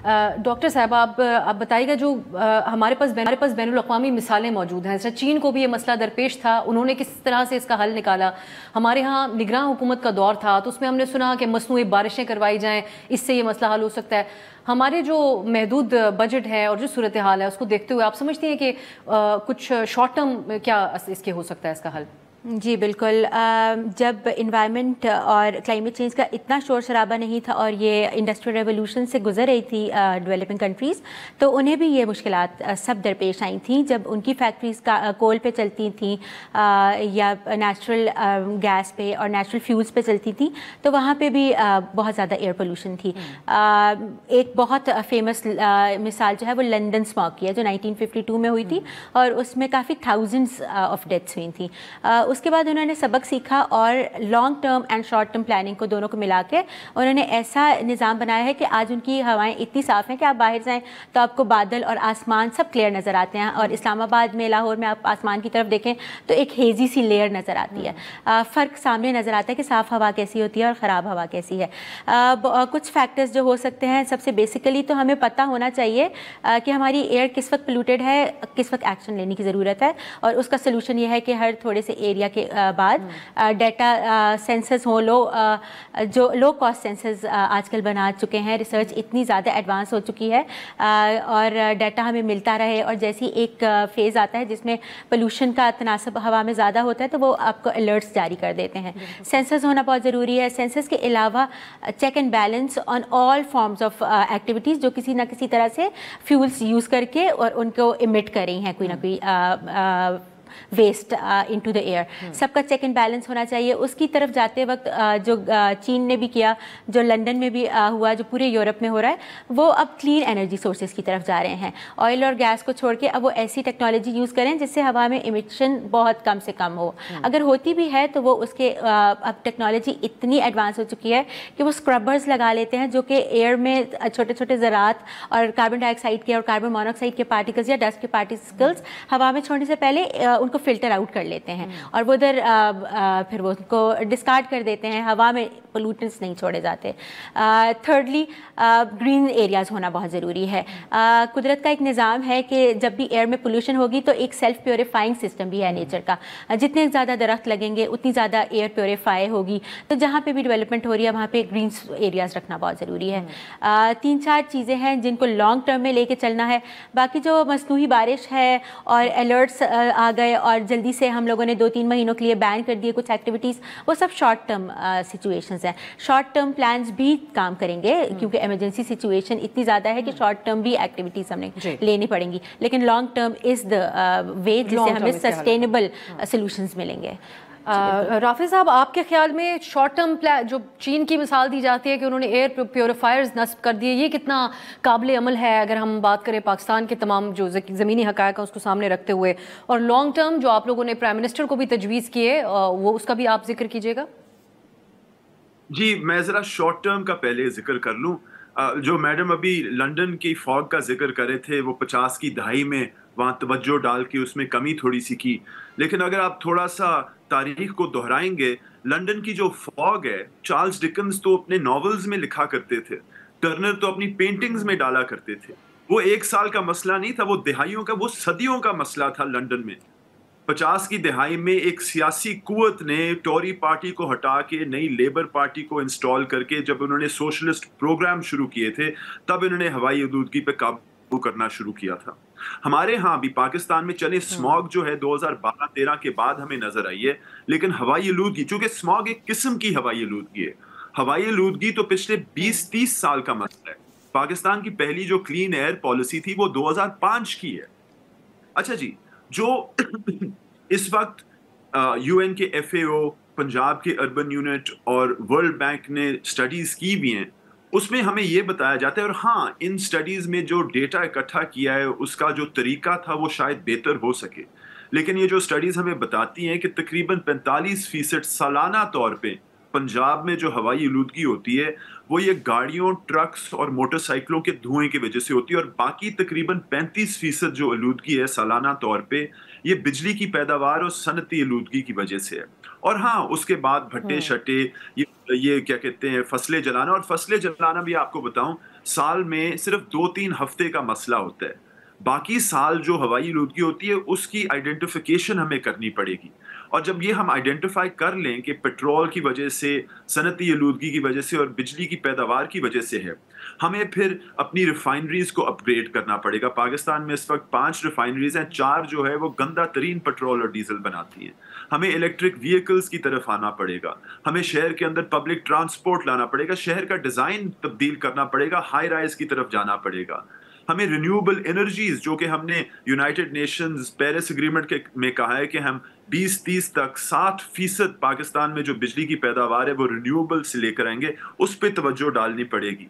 Doctor صاحب آپ بتائیے گا، جو ہمارے پاس بین الاقوامی مثالیں موجود ہیں، چین کو بھی یہ مسئلہ درپیش تھا، انہوں نے کس طرح سے اس کا حل نکالا. ہمارے ہاں نگراں حکومت کا دور تھا تو اس میں ہم نے سنا کہ مصنوعی بارشیں کروائی جائیں، اس سے یہ مسئلہ حل ہو سکتا ہے. ہمارے جو محدود بجٹ ہے اور جو صورتحال ہے اس کو دیکھتے ہوئے آپ سمجھتی ہیں کہ کچھ شارٹ ٹرم کیا اس کے ہو سکتا ہے اس کا حل؟ جی بالکل. جب انوائرمنٹ اور کلائمیٹ چینج کا اتنا شور شرابہ نہیں تھا اور یہ انڈسٹریل ریولوشن سے گزر رہی تھی ڈیولپنگ کنٹریز، تو انہیں بھی یہ مشکلات سب درپیش آئی تھیں جب ان کی فیکٹریز کول پہ چلتی تھیں یا نیچرل گیس پہ اور نیچرل فیولز پہ چلتی تھیں، تو وہاں پہ بھی بہت زیادہ ایئر پولوشن تھی. ایک بہت فیمس مثال جو ہے وہ لندن اسماگ کی ہے، جو 1952 میں ہوئی تھی اور اس میں کافی تھاؤزنڈس آف ڈیتھس ہوئی تھیں. اس کے بعد انہوں نے سبق سیکھا اور long term and short term planning کو دونوں کو ملا کے انہوں نے ایسا نظام بنایا ہے کہ آج ان کی ہوائیں اتنی صاف ہیں کہ آپ باہر جائیں تو آپ کو بادل اور آسمان سب کلیئر نظر آتے ہیں، اور اسلام آباد میں، لاہور میں آپ آسمان کی طرف دیکھیں تو ایک ہیزی سی لیئر نظر آتی ہے. فرق سامنے نظر آتا ہے کہ صاف ہوا کیسی ہوتی ہے اور خراب ہوا کیسی ہے. کچھ فیکٹرز جو ہو سکتے ہیں، سب سے بیسیکلی تو ہمیں پتہ ہونا چاہیے کہ ہماری ایئر کس وقت پولوٹیڈ ہے، کس وقت ایکشن لینے کی ضرورت ہے، اور اس کا سلوشن یہ ہے کہ ہر تھوڑے سے ایریا کے بعد ڈیٹا سینسرز ہوں. جو لو کاسٹ سینسرز آج کل بنا چکے ہیں، ریسرچ اتنی زیادہ ایڈوانس ہو چکی ہے اور ڈیٹا ہمیں ملتا رہے، اور جیسی ایک فیز آتا ہے جس میں پولوشن کا تناسب ہوا میں زیادہ ہوتا ہے تو وہ آپ کو الرٹس جاری کر دیتے ہیں. سینسرز ہونا بہت ضروری ہے. سینسرز کے علاوہ check and balance on all forms of activities جو کسی نہ کسی طرح سے فیولس یوز کر کے اور ان کو امٹ کر رہی ہیں کوئی نہ کوئی ویسٹ انٹو دا ایئر، سب کا چیک اینڈ بیلنس ہونا چاہیے. اس کی طرف جاتے وقت جو چین نے بھی کیا، جو لندن میں بھی ہوا، جو پورے یورپ میں ہو رہا ہے، وہ اب کلین انرجی سورسز کی طرف جا رہے ہیں. آئل اور گیس کو چھوڑ کے اب وہ ایسی ٹیکنالوجی یوز کریں جس سے ہوا میں امیشن بہت کم سے کم ہو. اگر ہوتی بھی ہے تو وہ اس کے اب ٹیکنالوجی اتنی ایڈوانس ہو چکی ہے کہ وہ اسکربرز لگا لیتے ہیں جو کہ ایئر میں چھوٹے چھوٹے ذرات اور کاربن ڈائی آکسائڈ کے اور کاربن مونوکسائڈ کے پارٹیکلز یا ڈسٹ کے پارٹیکلز ہوا میں چھوڑنے سے پہلے ان کو فلٹر آؤٹ کر لیتے ہیں اور وہ ادھر پھر وہ ان کو ڈسکارڈ کر دیتے ہیں. ہوا میں پولوٹنٹس نہیں چھوڑے جاتے. تھرڈلی گرین ایریاز ہونا بہت ضروری ہے. قدرت کا ایک نظام ہے کہ جب بھی ایئر میں پولوشن ہوگی تو ایک سیلف پیوریفائنگ سسٹم بھی ہے نیچر کا. جتنے زیادہ درخت لگیں گے اتنی زیادہ ایئر پیوریفائی ہوگی. تو جہاں پہ بھی ڈیولپمنٹ ہو رہی ہے وہاں پہ گرین ایریاز رکھنا بہت ضروری ہے. 3-4 چیزیں ہیں جن کو لانگ ٹرم میں لے کے چلنا ہے. باقی جو مصنوعی بارش ہے اور الرٹس آ گئے اور جلدی سے ہم لوگوں نے 2-3 مہینوں کے لیے بین کر دیے کچھ ایکٹیویٹیز، وہ سب شارٹ ٹرم سچویشنز ہیں. شارٹ ٹرم پلانز بھی کام کریں گے کیونکہ ایمرجنسی سچویشن اتنی زیادہ ہے کہ شارٹ ٹرم بھی ایکٹیویٹیز ہمیں لینی پڑیں گی، لیکن لانگ ٹرم از دا وے جس سے ہمیں سسٹینیبل سولوشنز ملیں گے. رافع صاحب، آپ کے خیال میں شارٹ ٹرم پلان جو چین کی مثال دی جاتی ہے کہ انہوں نے ایئر پیوریفائرز نصب کر دیے، یہ کتنا قابل عمل ہے اگر ہم بات کریں پاکستان کے تمام جو زمینی حقائق ہیں اس کو سامنے رکھتے ہوئے؟ اور لانگ ٹرم جو آپ لوگوں نے پرائم منسٹر کو بھی تجویز کیے، وہ اس کا بھی آپ ذکر کیجیے گا. جی میں ذرا شارٹ ٹرم کا پہلے ذکر کر لوں. جو میڈم ابھی لنڈن کی فاگ کا ذکر کرے تھے، وہ 50 کی دہائی میں وہاں توجہ ڈال کے اس میں کمی تھوڑی سی کی، لیکن اگر آپ تھوڑا سا تاریخ کو دہرائیں گے، لنڈن کی جو فاگ ہے، چارلز ڈکنز تو اپنے ناولز میں لکھا کرتے تھے، ٹرنر تو اپنی پینٹنگز میں ڈالا کرتے تھے. وہ 1 سال کا مسئلہ نہیں تھا، وہ دہائیوں کا، وہ صدیوں کا مسئلہ تھا لنڈن میں. 50 کی دہائی میں ایک سیاسی قوت نے ٹوری پارٹی کو ہٹا کے نئی لیبر پارٹی کو انسٹال کر کے جب انہوں نے سوشلسٹ پروگرام شروع کیے تھے، تب انہوں نے ہوائی آلودگی پہ قابو کرنا شروع کیا تھا. ہمارے ہاں بھی پاکستان میں چلے اسماگ جو ہے 2012-13 کے بعد ہمیں نظر آئی ہے، لیکن ہوائی آلودگی، چونکہ اسماگ ایک قسم کی ہوائی آلودگی ہے، ہوائی آلودگی تو پچھلے 20-30 سال کا مسئلہ ہے. پاکستان کی پہلی جو کلین ایئر پالیسی تھی وہ 2005 کی ہے. اچھا جی، جو اس وقت یو این کے ایف اے او، پنجاب کے اربن یونٹ اور ورلڈ بینک نے سٹڈیز کی بھی ہیں، اس میں ہمیں یہ بتایا جاتا ہے، اور ہاں ان سٹڈیز میں جو ڈیٹا اکٹھا کیا ہے اس کا جو طریقہ تھا وہ شاید بہتر ہو سکے، لیکن یہ جو سٹڈیز ہمیں بتاتی ہیں کہ تقریباً 45% سالانہ طور پہ پنجاب میں جو ہوائی آلودگی ہوتی ہے وہ یہ گاڑیوں، ٹرکس اور موٹر سائیکلوں کے دھوئیں کی وجہ سے ہوتی ہے، اور باقی تقریباً 35% جو آلودگی ہے سالانہ طور پہ یہ بجلی کی پیداوار اور صنعتی آلودگی کی وجہ سے ہے. اور ہاں اس کے بعد بھٹے شٹے، یہ کیا کہتے ہیں، فصلیں جلانا. اور فصلیں جلانا بھی آپ کو بتاؤں، سال میں صرف 2-3 ہفتے کا مسئلہ ہوتا ہے. باقی سال جو ہوائی آلودگی ہوتی ہے اس کی آئیڈینٹیفیکیشن ہمیں کرنی پڑے گی. اور جب یہ ہم آئیڈینٹیفائی کر لیں کہ پیٹرول کی وجہ سے، صنعتی آلودگی کی وجہ سے اور بجلی کی پیداوار کی وجہ سے ہے، ہمیں پھر اپنی ریفائنریز کو اپ گریڈ کرنا پڑے گا. پاکستان میں اس وقت 5 ریفائنریز ہیں، 4 جو ہے وہ گندہ ترین پیٹرول اور ڈیزل بناتی ہیں. ہمیں الیکٹرک وہیکلز کی طرف آنا پڑے گا. ہمیں شہر کے اندر پبلک ٹرانسپورٹ لانا پڑے گا. شہر کا ڈیزائن تبدیل کرنا پڑے گا. ہائی رائز کی طرف جانا پڑے گا. ہمیں رینیوبل انرجیز، جو کہ ہم نے یونائٹڈ نیشنز پیرس اگریمنٹ میں کہا ہے کہ ہم 2030 تک 60% پاکستان میں جو بجلی کی پیداوار ہے وہ رینیوبل سے لے کر آئیں گے، اس پہ توجہ ڈالنی پڑے گی.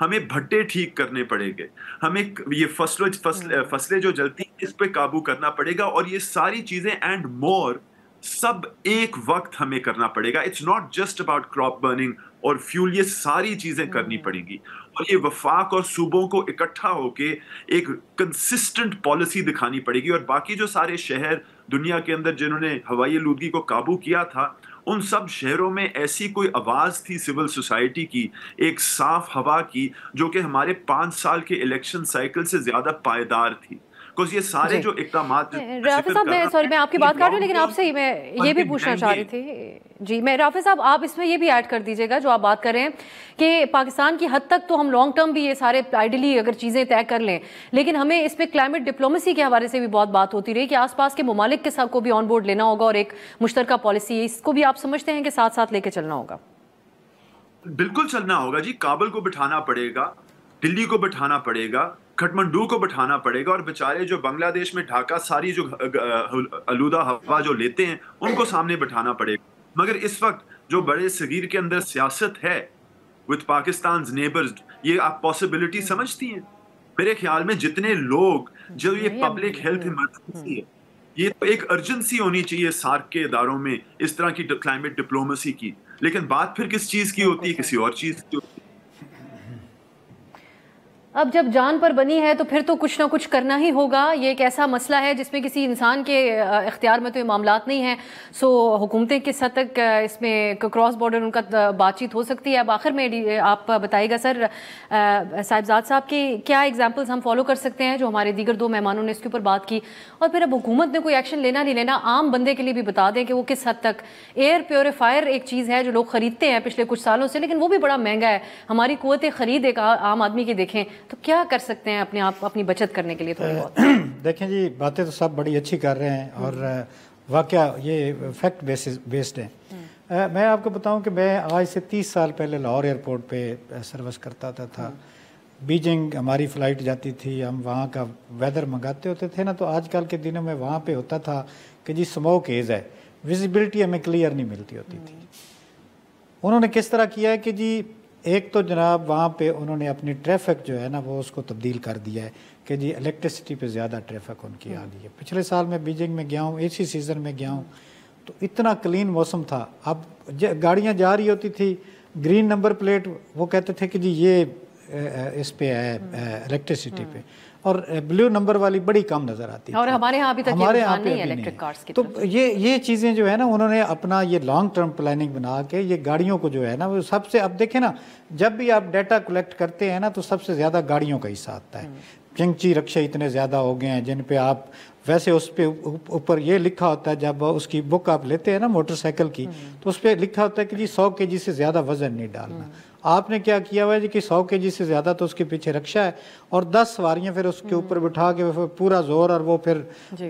ہمیں بھٹے ٹھیک کرنے پڑے گے. ہمیں یہ فصلیں جو جلتی ہیں اس پہ قابو کرنا پڑے گا. اور یہ ساری چیزیں اینڈ مور سب ایک وقت ہمیں کرنا پڑے گا. It's not just about crop burning اور فیول، یہ ساری چیزیں کرنی پڑیں گی. اور یہ وفاق اور صوبوں کو اکٹھا ہو کے ایک کنسسٹنٹ پالیسی دکھانی پڑے گی. اور باقی جو سارے شہر دنیا کے اندر جنہوں نے ہوائی آلودگی کو قابو کیا تھا، ان سب شہروں میں ایسی کوئی آواز تھی سول سوسائٹی کی، ایک صاف ہوا کی، جو کہ ہمارے 5 سال کے الیکشن سائیکل سے زیادہ پائیدار تھی. یہ سارے جو اقدامات، رافع صاحب میں آپ کی بات کر رہی ہوں، لیکن آپ سے میں یہ بھی پوچھنا چاہ رہی تھی. جی میں رافع صاحب آپ اس میں یہ بھی ایڈ کر دیجیے گا جو آپ بات کر رہے ہیں کہ پاکستان کی حد تک تو ہم لانگ ٹرم بھی یہ سارے آئیڈلی اگر چیزیں طے کر لیں، لیکن ہمیں اس پہ کلائمیٹ ڈپلومیسی کے حوالے سے بھی بہت بات ہوتی رہی کہ آس پاس کے ممالک کے ساتھ کو بھی آن بورڈ لینا ہوگا اور ایک مشترکہ پالیسی، اس کو بھی آپ سمجھتے ہیں کہ ساتھ ساتھ لے کے چلنا ہوگا؟ بالکل چلنا ہوگا جی. کابل کو بٹھانا پڑے گا، دلی کو بٹھانا پڑے گا، کھٹمنڈو کو بٹھانا پڑے گا. اور بیچارے جو بنگلہ دیش میں ڈھاکہ ساری جو آلودہ ہوا جو لیتے ہیں ان کو سامنے بٹھانا پڑے گا. مگر اس وقت جو بڑے صغیر کے اندر سیاست ہے وتھ پاکستانز نیبرز، یہ آپ پاسبلٹی سمجھتی ہیں؟ میرے خیال میں جتنے لوگ جو یہ پبلک ہیلتھ ایمرجنسی ہے، یہ تو ایک ارجنسی ہونی چاہیے سارک کے اداروں میں اس طرح کی کلائمیٹ ڈپلومیسی کی. لیکن بات پھر کس چیز کی ہوتی ہے؟ کسی اور چیز کی ہوتی ہے. اب جب جان پر بنی ہے تو پھر تو کچھ نہ کچھ کرنا ہی ہوگا. یہ ایک ایسا مسئلہ ہے جس میں کسی انسان کے اختیار میں تو یہ معاملات نہیں ہیں. سو حکومتیں کس حد تک اس میں کراس بارڈر ان کا بات چیت ہو سکتی ہے. اب آخر میں آپ بتائیے گا سر صاحبزاد صاحب کہ کیا ایگزامپلز ہم فالو کر سکتے ہیں جو ہمارے دیگر 2 مہمانوں نے اس کے اوپر بات کی. اور پھر اب حکومت نے کوئی ایکشن لینا نہیں لینا، عام بندے کے لیے بھی بتا دیں کہ وہ کس حد تک. ایئر پیوریفائر ایک چیز ہے جو لوگ خریدتے ہیں پچھلے کچھ سالوں سے، لیکن وہ بھی بڑا مہنگا ہے. ہماری قوت خرید ایک عام آدمی کی دیکھیں تو کیا کر سکتے ہیں اپنے آپ اپنی بچت کرنے کے لیے تھوڑی بہت؟ دیکھیں جی، باتیں تو سب بڑی اچھی کر رہے ہیں اور واقعہ یہ فیکٹ بیسڈ ہیں. میں آپ کو بتاؤں کہ میں آج سے 30 سال پہلے لاہور ایئرپورٹ پہ سروس کرتا تھا. بیجنگ ہماری فلائٹ جاتی تھی، ہم وہاں کا ویدر منگاتے ہوتے تھے نا. تو آج کل کے دنوں میں وہاں پہ ہوتا تھا کہ جی اسموک ہیز ہے، ویزیبلٹی ہمیں کلیئر نہیں ملتی ہوتی تھی. انہوں نے کس طرح کیا ہے کہ جی ایک تو جناب وہاں پہ انہوں نے اپنی ٹریفک جو ہے نا وہ اس کو تبدیل کر دیا ہے کہ جی الیکٹریسٹی پہ زیادہ ٹریفک ان کی آ گئی ہے. پچھلے سال میں بیجنگ میں گیا ہوں، اسی سیزن میں گیا ہوں، تو اتنا کلین موسم تھا. اب گاڑیاں جا رہی ہوتی تھی، گرین نمبر پلیٹ وہ کہتے تھے کہ جی یہ اس پہ ہے الیکٹریسٹی پہ، اور بلیو نمبر والی بڑی کم نظر آتی ہے. اور ہمارے ہاں ابھی تک یہ رجحان نہیں ہے الیکٹرک کارز کی. تو یہ چیزیں جو ہے نا انہوں نے اپنا یہ لانگ ٹرم پلاننگ بنا کے یہ گاڑیوں کو جو ہے نا وہ سب سے، اب دیکھیں نا جب بھی آپ ڈیٹا کلیکٹ کرتے ہیں نا تو سب سے زیادہ گاڑیوں کا حصہ آتا ہے. چنگچی رکشے اتنے زیادہ ہو گئے ہیں جن پہ آپ ویسے اس پہ اوپر یہ لکھا ہوتا ہے، جب اس کی بک آپ لیتے ہیں نا موٹر سائیکل کی تو اس پہ لکھا ہوتا ہے کہ جی 100 kg سے زیادہ وزن نہیں ڈالنا. آپ نے کیا کیا ہوا ہے جی کہ 100 kg سے زیادہ تو اس کے پیچھے رکشہ ہے اور 10 سواریاں پھر اس کے اوپر بٹھا کے پورا زور، اور وہ پھر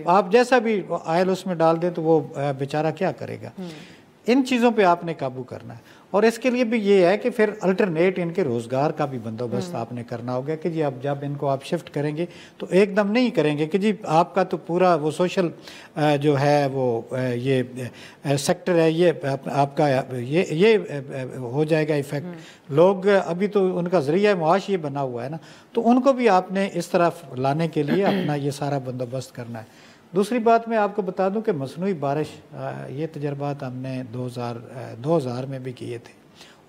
آپ جیسا بھی آئل اس میں ڈال دیں تو وہ بیچارہ کیا کرے گا. ان چیزوں پہ آپ نے قابو کرنا ہے. اور اس کے لیے بھی یہ ہے کہ پھر الٹرنیٹ ان کے روزگار کا بھی بندوبست آپ نے کرنا ہوگا کہ جی اب جب ان کو آپ شفٹ کریں گے تو ایک دم نہیں کریں گے کہ جی آپ کا تو پورا وہ سوشل جو ہے وہ یہ سیکٹر ہے، یہ آپ کا یہ ہو جائے گا ایفیکٹ. لوگ ابھی تو ان کا ذریعہ معاش یہ بنا ہوا ہے نا، تو ان کو بھی آپ نے اس طرف لانے کے لیے اپنا یہ سارا بندوبست کرنا ہے. دوسری بات میں آپ کو بتا دوں کہ مصنوعی بارش، یہ تجربات ہم نے 2000 میں بھی کیے تھے.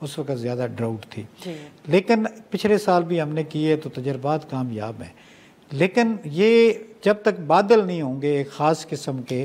اس وقت زیادہ ڈراؤٹ تھی، لیکن پچھلے سال بھی ہم نے کیے تو تجربات کامیاب ہیں. لیکن یہ جب تک بادل نہیں ہوں گے ایک خاص قسم کے،